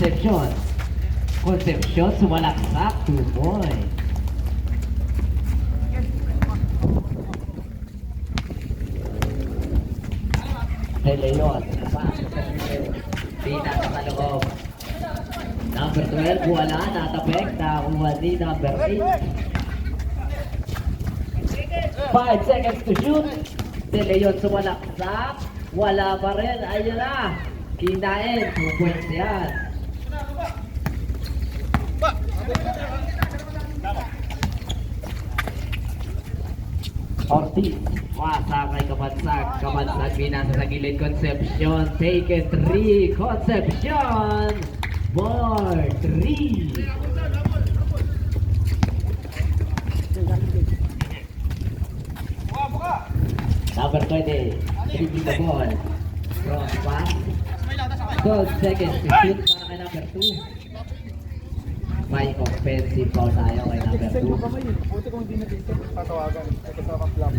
Concepcion. Concepcion sumalaksak, 2 points. De Leon, Pina sa loob. Number 12, wala, natapek, nakuha ni number 8. 5 seconds to shoot. De Leon sumalaksak, wala pa rin, ayun na. Kinain, 2 points yan. Ortiz, masa kay Kabansag, binasa sa gilid, Concepcion, taken 3, Concepcion, board 3. Number 20, dribbling the ball, cross pass, 12 seconds to shoot para kay number 2. May offensive foul tayo kay number 2. Buti kung hindi natin ito tatawagan. Ito sa kaplam.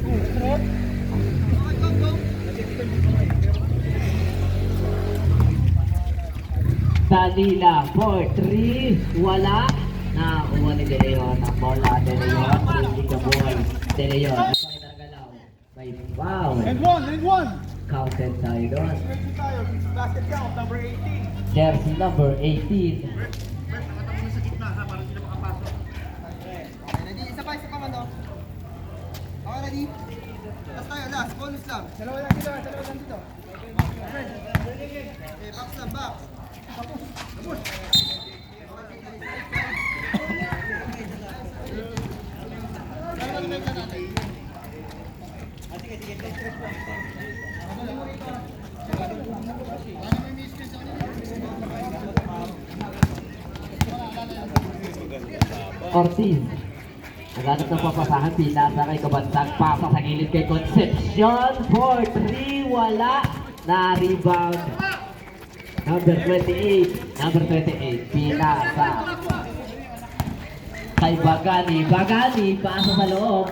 Danila for 3. Wala. Nakakuha ni De Leon ang bola. De Leon. Dribbling the ball. De Leon. Napakita ng galaw. May foul. And one! Counted tayo doon. Basket count, number 18. Jersey number 18. Isa pa man daw. Okay, ready? Last tayo, last. Bonus lang. Dalawa lang dito. Okay, box lang, box. Ortiz. Naghanap ng papasahan, pinasa kay Kabansag, pasa sa gilid kay Concepcion, 4-3, wala, na-rebound. Number 28, pinasa. Kay Bagani, pasa sa loob.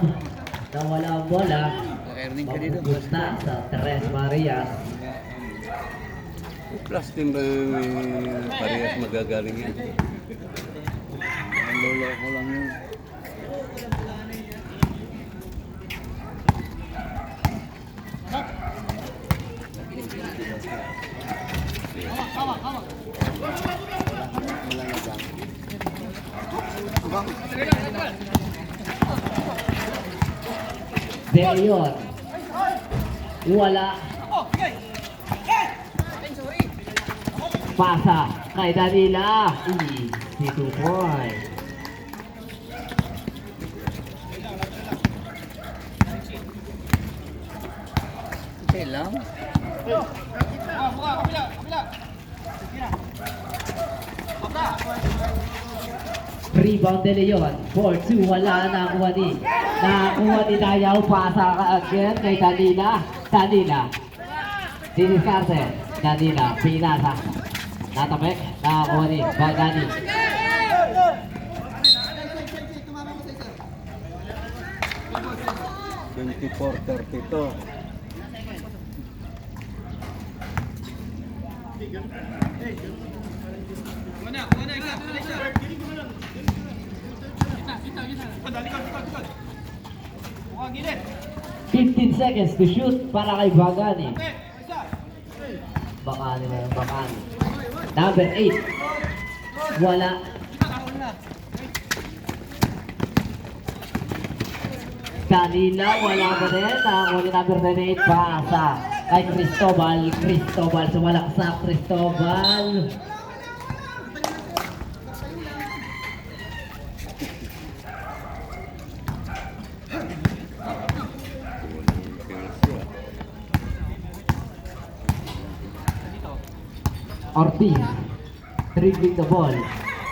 Nawala ang bola. Mapupunta sa Tres Marias. Plus din ba yung parehas magagaling yan? Ang lolo ko lang yun. De Leon. Wala. Pasa kay Danila. Easy 2 points. Okay lang. Rebound De Leon. 4-2. Wala, nakuha ni Dayaw. Pasa ka again kay Danila. Diniscarte. Danila. Pinasa. Natapek. Nakakuha ni Bagani. Tumama ko sa isa. 24-32. Kumana, isa. 15 seconds to shoot para kay Bagani. Bakani. Number 8. Wala. Kanina, wala pa rin. Nakakuha ni number 28. Pasa kay Cristobal. Sumalaksak Cristobal. Ortiz, dribbling the ball.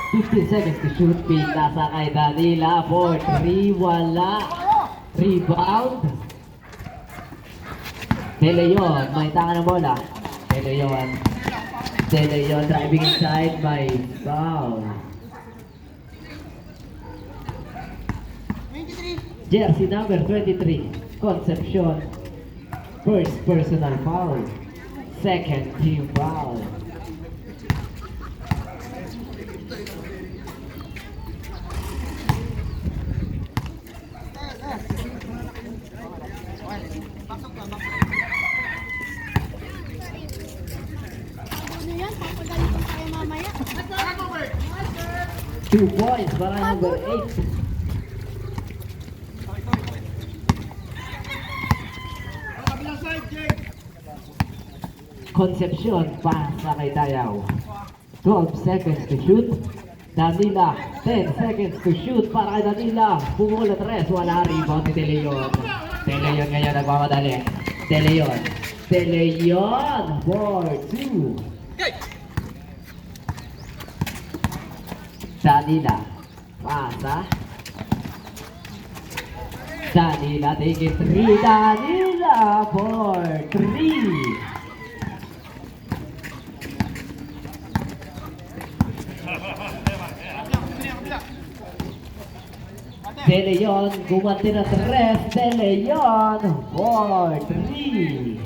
15 seconds to shoot. Pinasa kay Danila. 4-3, wala. Rebound. De Leon, may tanga ng bola. De Leon driving inside, may foul. 23. Jersey number 23, Concepcion. First personal foul. Second team foul. 2 points para kay number 8. Concepcion pasa kay Dayaw. 12 seconds to shoot. Danila, 10 seconds to shoot para kay Danila. Pumula 3, wala rebound ni De Leon. De Leon ngayon nagmamadali. De Leon. De Leon for 2. Danila. Pasa. Danila take it 3. Danila for 3. De Leon, gumanti na 3. De Leon for 3.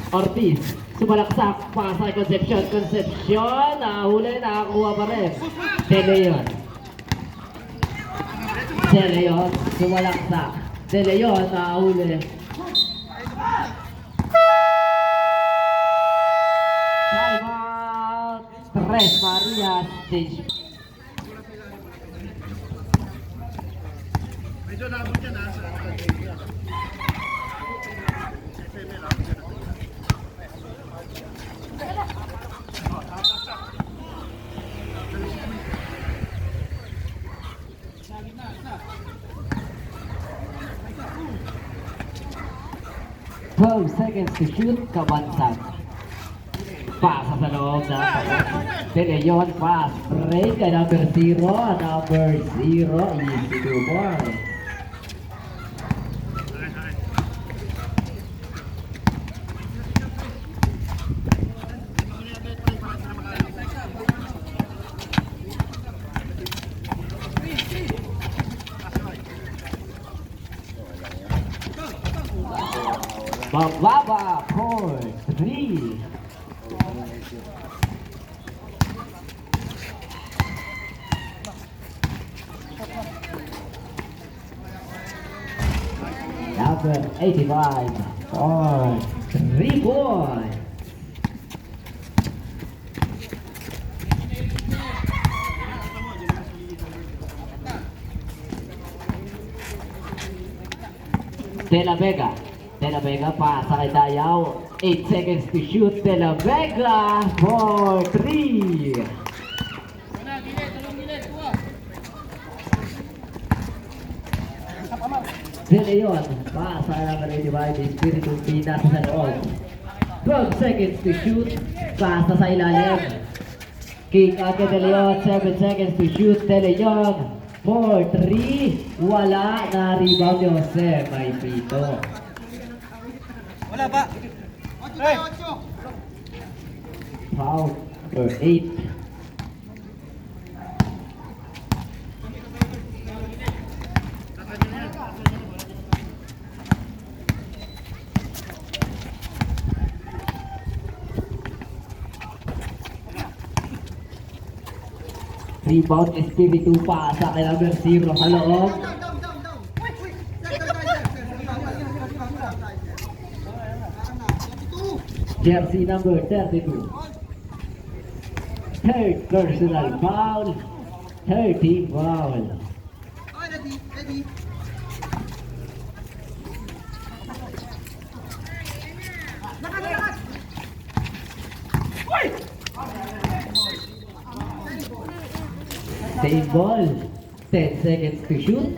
Ortiz, sumalaksak, pasa kay Concepcion. Concepcion, nahuli, nakakuha pa rin. De Leon. De Leon, sumalaksak. De Leon, nahuli. Timeout. Tres Marias. Stage. Medyo nabot yan ha. Sa 12 seconds to shoot, Kabansag. Pasa sa loob na De Leon, pass. Break kay number 0. Number 0 is 2 more. Mababa for 3. Number 85 for 3 points. De La Vega. De La Vega pasa kay Dayaw. 8 seconds to shoot. De La Vega for 3. De Leon pasa number 85. Espiritu Pinas sa loob. 12 seconds to shoot. Pasa sa ilalim. Kick out kay De Leon. 7 seconds to shoot. De Leon for 3. Wala na rebound ni Jose. May pito. Wala pa. 8 Foul for 8. Rebound Espiritu pasa kay number 0 sa loob. Jersey number 32. Third personal foul. 30 foul. Ready. Same ball. 10 seconds to shoot.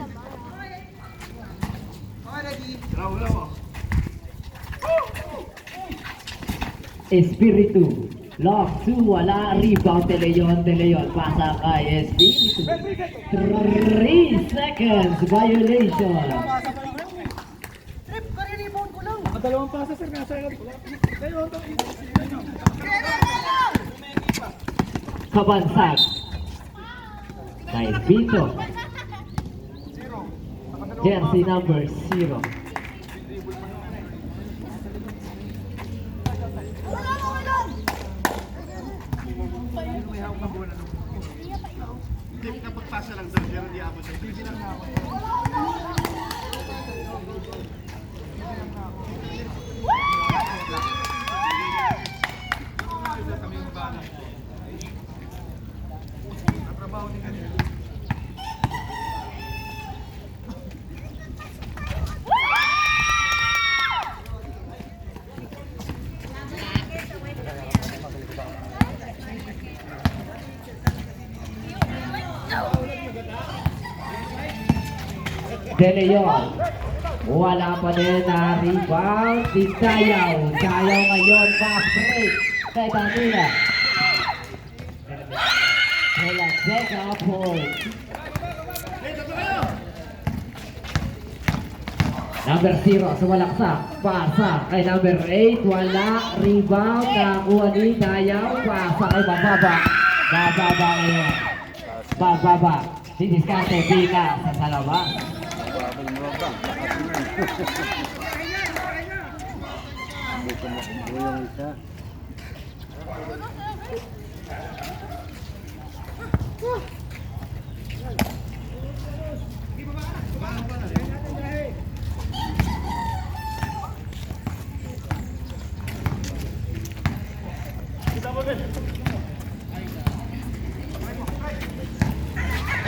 Espiritu. Lock 2. Wala. Rebound. De Leon. Pasa kay Espiritu. 3 seconds. Violation. Trip, kare-rebound ko lang. Dalawang pasa sir, nasa Kabansag. Kay Vito. Jersey number 0. Hindi kapagpasa lang doon, pero di abot siya. Hindi lang ako. De Leon. Wala pa din na rebound. Si Sayaw. Sayaw ngayon. Back break. Kay Danila. Kaya Zega point. Number 0 sa walaksak. Pasa kay number 8. Wala. Rebound. Nakuha ni Sayaw. Pasa kay Bababa. Bababa ngayon. Bababa. Didiskarte. Bika sa salabas. Babang babang. Hindi ko makakbo yung isa.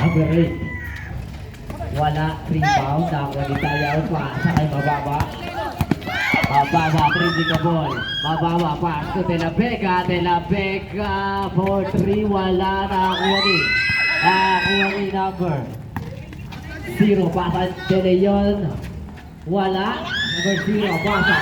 Number 8. Wala rebound. Nakuha ni Sayaw. Pasa kay Bababa. Bababa, trending the ball. Bababa, pass to De La Vega. De La Vega for 3. Wala nakuha ni. Nakuha ni number 0. Pasa De Leon. Wala. Number 0. Pasa.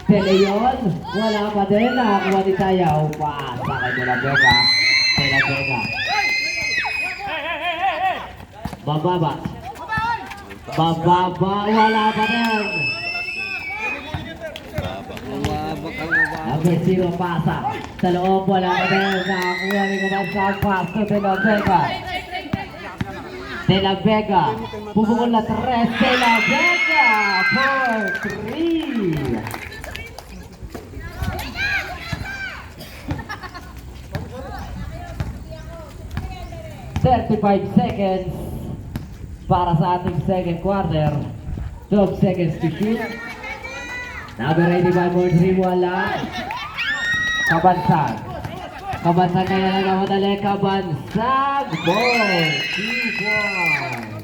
De Leon. Wala pa din. Nakuha ni Sayaw. Pasa kay De La Vega. De La Vega. Bababa. Bababa. Wala pa din. Babang babang. Number 0, pasa. Sa loob, wala pa din. Nakakuha ni Kumansag. Pass to De La Vega. De La Vega. Pupukol na 3. De La Vega for 3. 35 seconds para sa ating second quarter. 12 seconds to shoot. Number 85 for 3, wala. Kabansag. Kabansag kaya na namadali. Kabansag. Ball. 2-1.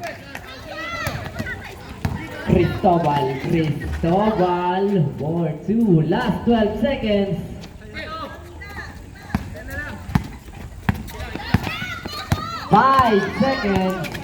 Cristobal. Cristobal. For 2. Last 12 seconds. 5 seconds.